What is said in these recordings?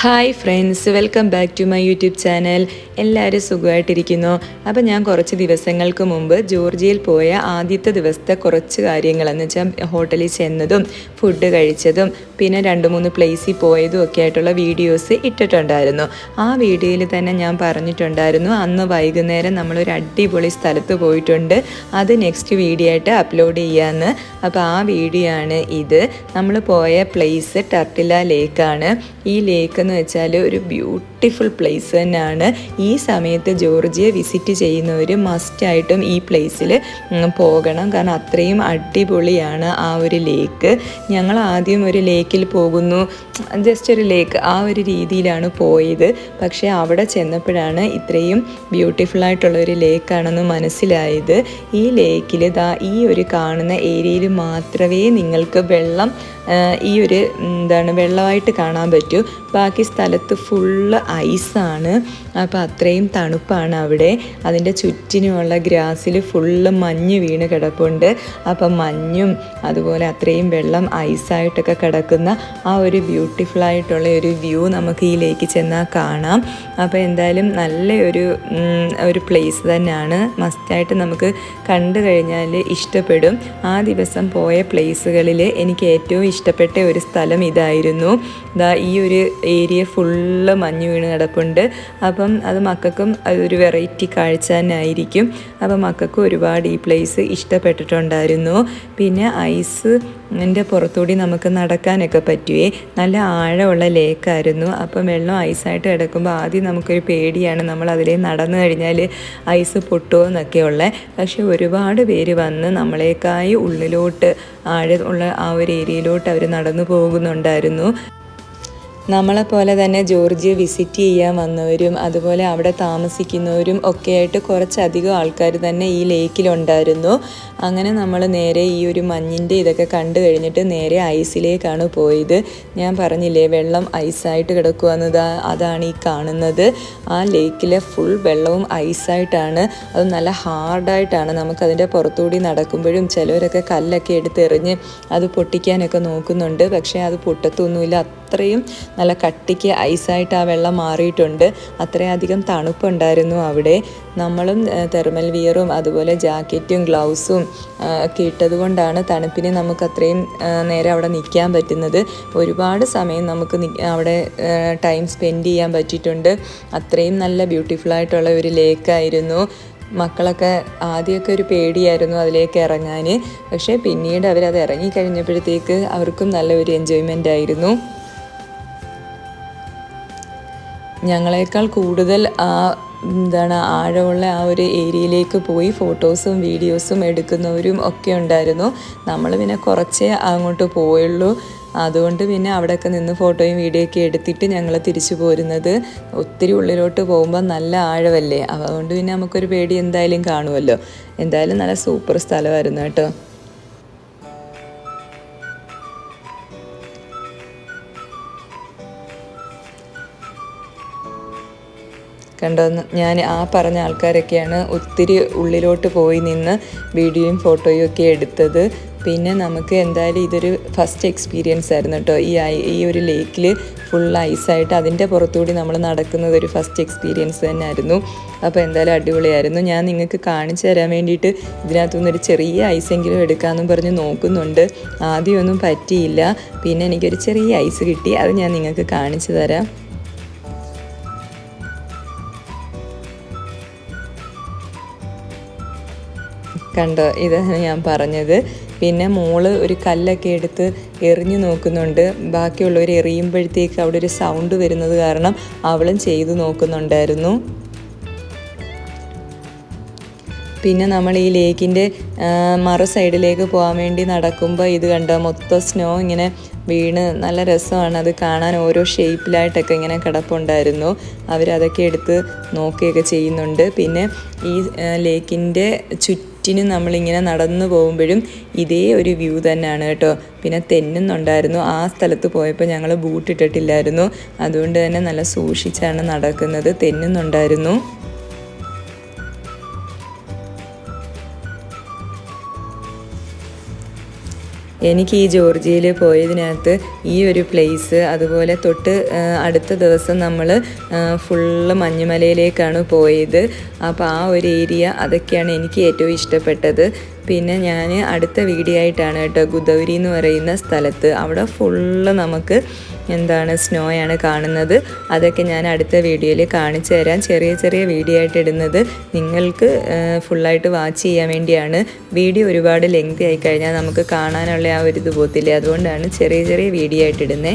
Hi friends, welcome back to my YouTube channel. എല്ലാവരും സുഖമായിട്ടിരിക്കുന്നു. അപ്പോൾ ഞാൻ കുറച്ച് ദിവസങ്ങൾക്ക് മുമ്പ് ജോർജിയയിൽ പോയ ആദ്യത്തെ ദിവസത്തെ കുറച്ച് കാര്യങ്ങളെന്ന് വെച്ചാൽ ഹോട്ടലിൽ ചെന്നതും ഫുഡ് കഴിച്ചതും പിന്നെ 2-3 പ്ലേസിൽ പോയതും ഒക്കെ ആയിട്ടുള്ള വീഡിയോസ് ഇട്ടിട്ടുണ്ടായിരുന്നു. ആ വീഡിയോയിൽ തന്നെ ഞാൻ പറഞ്ഞിട്ടുണ്ടായിരുന്നു അന്ന് വൈകുന്നേരം നമ്മളൊരു അടിപൊളി സ്ഥലത്ത് പോയിട്ടുണ്ട്, അത് നെക്സ്റ്റ് വീഡിയോ ആയിട്ട് അപ്ലോഡ് ചെയ്യാമെന്ന്. അപ്പോൾ ആ വീഡിയോ ആണ് ഇത്. നമ്മൾ പോയ പ്ലേസ് ടർട്ടില ലേക്കാണ്. ഈ ലേക്ക് എന്ന് വെച്ചാൽ ഒരു ബ്യൂട്ടിഫുൾ പ്ലേസ് തന്നെയാണ്. ഈ സമയത്ത് ജോർജിയ വിസിറ്റ് ചെയ്യുന്നവർ മസ്റ്റായിട്ടും ഈ പ്ലേസിൽ പോകണം, കാരണം അത്രയും അടിപൊളിയാണ് ആ ഒരു ലേക്ക്. ഞങ്ങൾ ആദ്യം ഒരു ലേക്കിൽ പോകുന്നു, ജസ്റ്റ് ഒരു ലേക്ക്, ആ ഒരു രീതിയിലാണ് പോയത്. പക്ഷേ അവിടെ ചെന്നപ്പോഴാണ് ഇത്രയും ബ്യൂട്ടിഫുള്ളായിട്ടുള്ള ഒരു ലേക്കാണെന്ന് മനസ്സിലായത്. ഈ ലേക്കിൽ ഈ ഒരു കാണുന്ന ഏരിയയിൽ മാത്രമേ നിങ്ങൾക്ക് വെള്ളം ഈ ഒരു വെള്ളമായിട്ട് കാണാൻ പറ്റൂ. ബാക്കി സ്ഥലത്ത് ഫുള്ള് ഐസാണ്. അപ്പോൾ അത്രയും തണുപ്പാണ് അവിടെ. അതിൻ്റെ ചുറ്റിനുമുള്ള ഗ്രാസിൽ ഫുള്ള് മഞ്ഞ് വീണ് കിടപ്പുണ്ട്. അപ്പം മഞ്ഞും അതുപോലെ അത്രയും വെള്ളം ഐസായിട്ടൊക്കെ കിടക്കുന്ന ആ ഒരു ബ്യൂട്ടിഫുള്ളായിട്ടുള്ള ഒരു വ്യൂ നമുക്ക് ഈ ലേക്ക് ചെന്നാൽ കാണാം. അപ്പോൾ എന്തായാലും ഒരു പ്ലേസ് തന്നെയാണ്. മസ്റ്റായിട്ട് നമുക്ക് കണ്ടു കഴിഞ്ഞാൽ ഇഷ്ടപ്പെടും. ആ ദിവസം പോയ പ്ലേസുകളിൽ എനിക്ക് ഏറ്റവും ഇഷ്ടപ്പെട്ട ഒരു സ്ഥലം ഇതായിരുന്നു. ഈ ഒരു ഏരിയ ഫുള്ള് മഞ്ഞ് വീണ് കിടപ്പുണ്ട്. അപ്പം അത് മക്കൾക്കും അതൊരു വെറൈറ്റി കാഴ്ച തന്നെ ആയിരിക്കും. അപ്പം മക്കൾക്കും ഒരുപാട് ഈ പ്ലേസ് ഇഷ്ടപ്പെട്ടിട്ടുണ്ടായിരുന്നു. പിന്നെ ഐസിൻ്റെ പുറത്തുകൂടി നമുക്ക് നടക്കാനൊക്കെ പറ്റുവേ. നല്ല ആഴമുള്ള ലേക്കായിരുന്നു. അപ്പം വെള്ളം ഐസായിട്ട് കിടക്കുമ്പോൾ ആദ്യം നമുക്കൊരു പേടിയാണ്, നമ്മൾ അതിലേ നടന്നു കഴിഞ്ഞാൽ ഐസ് പൊട്ടുമോ എന്നൊക്കെ ഉള്ളത്. പക്ഷെ ഒരുപാട് പേര് വന്ന് നമ്മളേക്കായി ഉള്ളിലോട്ട് ആഴമുള്ള ആ ഒരു ഏരിയയിലോട്ട് അവർ നടന്നു പോകുന്നുണ്ടായിരുന്നു. നമ്മളെപ്പോലെ തന്നെ ജോർജിയ വിസിറ്റ് ചെയ്യാൻ വന്നവരും അതുപോലെ അവിടെ താമസിക്കുന്നവരും ഒക്കെയായിട്ട് കുറച്ചധികം ആൾക്കാർ തന്നെ ഈ ലേക്കിലുണ്ടായിരുന്നു. അങ്ങനെ നമ്മൾ നേരെ ഈ ഒരു മഞ്ഞിൻ്റെ ഇതൊക്കെ കണ്ടു കഴിഞ്ഞിട്ട് നേരെ ഐസിലേക്കാണ് പോയത്. ഞാൻ പറഞ്ഞില്ലേ വെള്ളം ഐസായിട്ട് കിടക്കുകയെന്നത്, അതാണ് ഈ കാണുന്നത്. ആ ലേക്കിലെ ഫുൾ വെള്ളവും ഐസായിട്ടാണ്. അത് നല്ല ഹാർഡായിട്ടാണ്. നമുക്കതിൻ്റെ പുറത്തുകൂടി നടക്കുമ്പോഴും ചിലവരൊക്കെ കല്ലൊക്കെ എടുത്തെറിഞ്ഞ് അത് പൊട്ടിക്കാനൊക്കെ നോക്കുന്നുണ്ട്. പക്ഷേ അത് പൊട്ടത്തൊന്നുമില്ല. അത്രയും നല്ല കട്ടിക്ക് ഐസായിട്ട് ആ വെള്ളം മാറിയിട്ടുണ്ട്. അത്രയധികം തണുപ്പുണ്ടായിരുന്നു അവിടെ. നമ്മളും തെർമൽ വിയറും അതുപോലെ ജാക്കറ്റും ഗ്ലൗസും ഒക്കെ ഇട്ടത് കൊണ്ടാണ് തണുപ്പിന് നമുക്ക് അത്രയും നേരം അവിടെ നിൽക്കാൻ പറ്റുന്നത്. ഒരുപാട് സമയം നമുക്ക് അവിടെ ടൈം സ്പെൻഡ് ചെയ്യാൻ പറ്റിയിട്ടുണ്ട്. അത്രയും നല്ല ബ്യൂട്ടിഫുള്ളായിട്ടുള്ള ഒരു ലേക്കായിരുന്നു. മക്കളൊക്കെ ആദ്യമൊക്കെ ഒരു പേടിയായിരുന്നു അതിലേക്ക് ഇറങ്ങാൻ. പക്ഷേ പിന്നീട് അവരത് ഇറങ്ങിക്കഴിഞ്ഞപ്പോഴത്തേക്ക് അവർക്കും നല്ലൊരു എൻജോയ്മെൻ്റ് ആയിരുന്നു. ഞങ്ങളെക്കാൾ കൂടുതൽ ആഴമുള്ള ആ ഒരു ഏരിയയിലേക്ക് പോയി ഫോട്ടോസും വീഡിയോസും എടുക്കുന്നവരും ഒക്കെ ഉണ്ടായിരുന്നു. നമ്മൾ പിന്നെ കുറച്ചേ അങ്ങോട്ട് പോയുള്ളൂ. അതുകൊണ്ട് പിന്നെ അവിടെയൊക്കെ നിന്ന് ഫോട്ടോയും വീഡിയോ ഒക്കെ എടുത്തിട്ട് ഞങ്ങൾ തിരിച്ചു പോരുന്നത്. ഒത്തിരി ഉള്ളിലോട്ട് പോകുമ്പോൾ നല്ല ആഴമല്ലേ, അതുകൊണ്ട് പിന്നെ നമുക്കൊരു പേടി എന്തായാലും കാണുമല്ലോ. എന്തായാലും നല്ല സൂപ്പർ സ്ഥലമായിരുന്നു കേട്ടോ. കണ്ടോ, ഞാൻ പറഞ്ഞ ആൾക്കാരൊക്കെയാണ് ഒത്തിരി ഉള്ളിലോട്ട് പോയി നിന്ന് വീഡിയോയും ഫോട്ടോയും ഒക്കെ എടുത്തത്. പിന്നെ നമുക്ക് എന്തായാലും ഇതൊരു ഫസ്റ്റ് എക്സ്പീരിയൻസ് ആയിരുന്നു കേട്ടോ. ഈ ഒരു ലേക്കിൽ ഫുൾ ഐസായിട്ട് അതിൻ്റെ പുറത്തുകൂടി നമ്മൾ നടക്കുന്നത് ഒരു ഫസ്റ്റ് എക്സ്പീരിയൻസ് തന്നെ ആയിരുന്നു. അപ്പോൾ എന്തായാലും അടിപൊളിയായിരുന്നു. ഞാൻ നിങ്ങൾക്ക് കാണിച്ചു തരാൻ വേണ്ടിയിട്ട് ഇതിനകത്തുനിന്നൊരു ചെറിയ ഐസെങ്കിലും എടുക്കാമെന്നും പറഞ്ഞ് നോക്കുന്നുണ്ട്. ആദ്യമൊന്നും പറ്റിയില്ല. പിന്നെ എനിക്കൊരു ചെറിയ ഐസ് കിട്ടി, അത് ഞാൻ നിങ്ങൾക്ക് കാണിച്ചു തരാം. കണ്ടോ, ഇതാണ് ഞാൻ പറഞ്ഞത്. പിന്നെ മോള് ഒരു കല്ലൊക്കെ എടുത്ത് എറിഞ്ഞു നോക്കുന്നുണ്ട്. ബാക്കിയുള്ളവർ എറിയുമ്പോഴത്തേക്ക് അവിടെ ഒരു സൗണ്ട് വരുന്നത് കാരണം അവളും ചെയ്തു നോക്കുന്നുണ്ടായിരുന്നു. പിന്നെ നമ്മൾ ഈ ലേക്കിൻ്റെ മറു സൈഡിലേക്ക് പോകാൻ വേണ്ടി നടക്കുമ്പോൾ ഇത് കണ്ടോ, മൊത്തം സ്നോ ഇങ്ങനെ വീണ് നല്ല രസമാണ്. അത് കാണാൻ ഓരോ ഷേപ്പിലായിട്ടൊക്കെ ഇങ്ങനെ കിടപ്പുണ്ടായിരുന്നു. അവരതൊക്കെ എടുത്ത് നോക്കുകയൊക്കെ ചെയ്യുന്നുണ്ട്. പിന്നെ ഈ ലേക്കിൻ്റെ ചുറ്റിനും നമ്മളിങ്ങനെ നടന്നു പോകുമ്പോഴും ഇതേ ഒരു വ്യൂ തന്നെയാണ് കേട്ടോ. പിന്നെ തെന്നുന്നുണ്ടായിരുന്നു. ആ സ്ഥലത്ത് പോയപ്പോൾ ഞങ്ങൾ ബൂട്ടിട്ടിട്ടില്ലായിരുന്നു, അതുകൊണ്ട് തന്നെ നല്ല സൂക്ഷിച്ചാണ് നടക്കുന്നത്. തെന്നുന്നുണ്ടായിരുന്നു. എനിക്ക് ഈ ജോർജിയയിൽ പോയതിനകത്ത് ഈ ഒരു പ്ലേസ്, അതുപോലെ തൊട്ട് അടുത്ത ദിവസം നമ്മൾ ഫുള്ള് മഞ്ഞുമലയിലേക്കാണ് പോയത്. അപ്പോൾ ആ ഒരു ഏരിയ അതൊക്കെയാണ് എനിക്ക് ഏറ്റവും ഇഷ്ടപ്പെട്ടത്. പിന്നെ ഞാൻ അടുത്ത വീഡിയോ ആയിട്ടാണ് കേട്ടോ ഗുദൗരി എന്ന് പറയുന്ന സ്ഥലത്ത്, അവിടെ ഫുള്ള് നമുക്ക് സ്നോയാണ് കാണുന്നത്. അതൊക്കെ ഞാൻ അടുത്ത വീഡിയോയിൽ കാണിച്ചു തരാം. ചെറിയ ചെറിയ വീഡിയോ ആയിട്ട് ഇടുന്നത് നിങ്ങൾക്ക് ഫുള്ളായിട്ട് വാച്ച് ചെയ്യാൻ വേണ്ടിയാണ്. വീഡിയോ ഒരുപാട് ലെങ്തി ആയി കഴിഞ്ഞാൽ നമുക്ക് കാണാനുള്ള ആ ഒരു ഇത് പോകത്തില്ലേ, അതുകൊണ്ടാണ് ചെറിയ ചെറിയ വീഡിയോ ആയിട്ട് ഇടുന്നത്.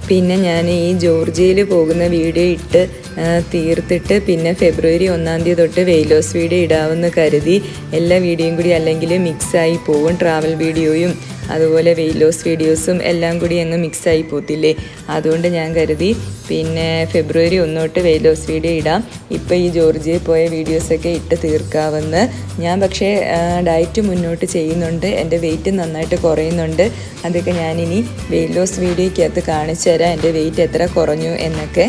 പിന്നെ ഞാൻ ഈ ജോർജിയയിൽ പോകുന്ന വീഡിയോ ഇട്ട് തീർത്തിട്ട് പിന്നെ ഫെബ്രുവരി 1-ാം തീയതി തൊട്ട് വെയിലോസ് വീഡിയോ ഇടാമെന്ന് കരുതി. എല്ലാ വീഡിയോയും കൂടി അല്ലെങ്കിൽ മിക്സായി പോകും. ട്രാവൽ വീഡിയോയും അതുപോലെ വെയിലോസ് വീഡിയോസും എല്ലാം കൂടി അങ്ങ് മിക്സായി പോകത്തില്ലേ. അതുകൊണ്ട് ഞാൻ കരുതി പിന്നെ ഫെബ്രുവരി 1 തൊട്ട് വെയിലോസ് വീഡിയോ ഇടാം. ഇപ്പോൾ ഈ ജോർജിയയിൽ പോയ വീഡിയോസൊക്കെ ഇട്ട് തീർക്കാമെന്ന്. ഞാൻ പക്ഷേ ഡയറ്റ് മുന്നോട്ട് ചെയ്യുന്നുണ്ട്. എൻ്റെ വെയിറ്റ് നന്നായിട്ട് കുറയുന്നുണ്ട്. അതൊക്കെ ഞാനിനി വെയിലോസ് വീഡിയോയ്ക്കകത്ത് കാണിച്ചു തരാം, എൻ്റെ വെയിറ്റ് എത്ര കുറഞ്ഞു എന്നൊക്കെ.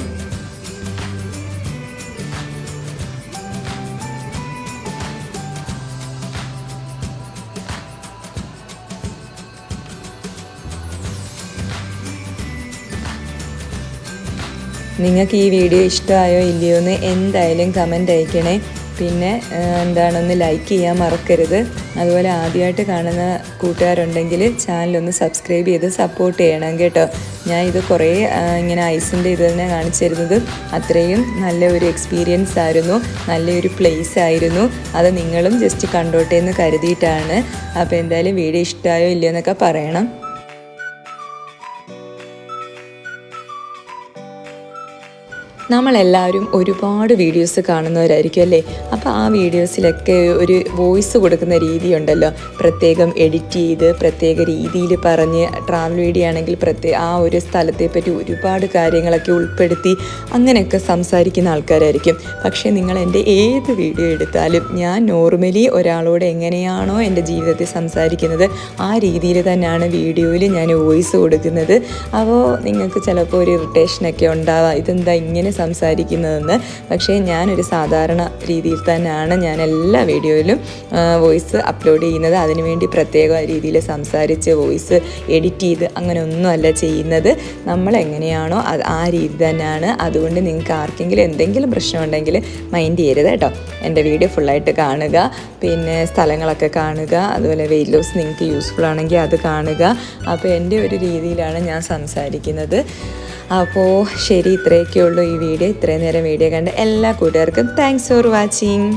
നിങ്ങൾക്ക് ഈ വീഡിയോ ഇഷ്ടമായോ ഇല്ലയോ എന്ന് എന്തായാലും കമൻ്റ് അയക്കണേ. പിന്നെ ഒന്ന് ലൈക്ക് ചെയ്യാൻ മറക്കരുത്. അതുപോലെ ആദ്യമായിട്ട് കാണുന്ന കൂട്ടുകാരുണ്ടെങ്കിൽ ചാനലൊന്ന് സബ്സ്ക്രൈബ് ചെയ്ത് സപ്പോർട്ട് ചെയ്യണം കേട്ടോ. ഞാൻ ഇത് കുറേ ഇങ്ങനെ ഐസിൻ്റെ ഇത് തന്നെ കാണിച്ചു തരുന്നത് അത്രയും നല്ല ഒരു എക്സ്പീരിയൻസ് ആയിരുന്നു, നല്ലൊരു പ്ലേസ് ആയിരുന്നു. അത് നിങ്ങളും ജസ്റ്റ് കണ്ടോട്ടെ എന്ന് കരുതിയിട്ടാണ്. അപ്പോൾ എന്തായാലും വീഡിയോ ഇഷ്ടമായോ ഇല്ലയോ എന്നൊക്കെ പറയണം. നമ്മളെല്ലാവരും ഒരുപാട് വീഡിയോസ് കാണുന്നവരായിരിക്കും അല്ലേ. അപ്പോൾ ആ വീഡിയോസിലൊക്കെ ഒരു വോയിസ് കൊടുക്കുന്ന രീതിയുണ്ടല്ലോ, പ്രത്യേകം എഡിറ്റ് ചെയ്ത് പ്രത്യേക രീതിയിൽ പറഞ്ഞ്. ട്രാവൽ വീഡിയോ ആണെങ്കിൽ ആ ഒരു സ്ഥലത്തെ പറ്റി ഒരുപാട് കാര്യങ്ങളൊക്കെ ഉൾപ്പെടുത്തി അങ്ങനെയൊക്കെ സംസാരിക്കുന്ന ആൾക്കാരായിരിക്കും. പക്ഷേ നിങ്ങൾ എൻ്റെ ഏത് വീഡിയോ എടുത്താലും ഞാൻ നോർമലി ഒരാളോട് എങ്ങനെയാണോ എൻ്റെ ജീവിതത്തിൽ സംസാരിക്കുന്നത് ആ രീതിയിൽ തന്നെയാണ് വീഡിയോയിൽ ഞാൻ വോയിസ് കൊടുക്കുന്നത്. അപ്പോൾ നിങ്ങൾക്ക് ചിലപ്പോൾ ഒരു ഇറിറ്റേഷനൊക്കെ ഉണ്ടാവാം, ഇതെന്താ ഇങ്ങനെ സംസാരിക്കുന്നതെന്ന്. പക്ഷേ ഞാനൊരു സാധാരണ രീതിയിൽ തന്നെയാണ് ഞാൻ എല്ലാ വീഡിയോയിലും വോയിസ് അപ്ലോഡ് ചെയ്യുന്നത്. അതിനുവേണ്ടി പ്രത്യേക രീതിയിൽ സംസാരിച്ച് വോയിസ് എഡിറ്റ് ചെയ്ത് അങ്ങനെ ഒന്നുമല്ല ചെയ്യുന്നത്. നമ്മൾ എങ്ങനെയാണോ ആ രീതി തന്നെയാണ്. അതുകൊണ്ട് നിങ്ങൾക്ക് ആർക്കെങ്കിലും എന്തെങ്കിലും പ്രശ്നമുണ്ടെങ്കിൽ മൈൻഡ് ചെയ്യരുത് കേട്ടോ. എൻ്റെ വീഡിയോ ഫുള്ളായിട്ട് കാണുക, പിന്നെ സ്ഥലങ്ങളൊക്കെ കാണുക, അതുപോലെ വെയിറ്റ് ലോസ് നിങ്ങൾക്ക് യൂസ്ഫുൾ ആണെങ്കിൽ അത് കാണുക. അപ്പോൾ എൻ്റെ ഒരു രീതിയിലാണ് ഞാൻ സംസാരിക്കുന്നത്. അപ്പോൾ ശരി, ഇത്രയൊക്കെ ഉള്ളൂ ഈ വീഡിയോ. ഇത്രയും നേരം വീഡിയോ കണ്ട എല്ലാ കൂട്ടുകാർക്കും താങ്ക്സ് ഫോർ വാച്ചിങ്.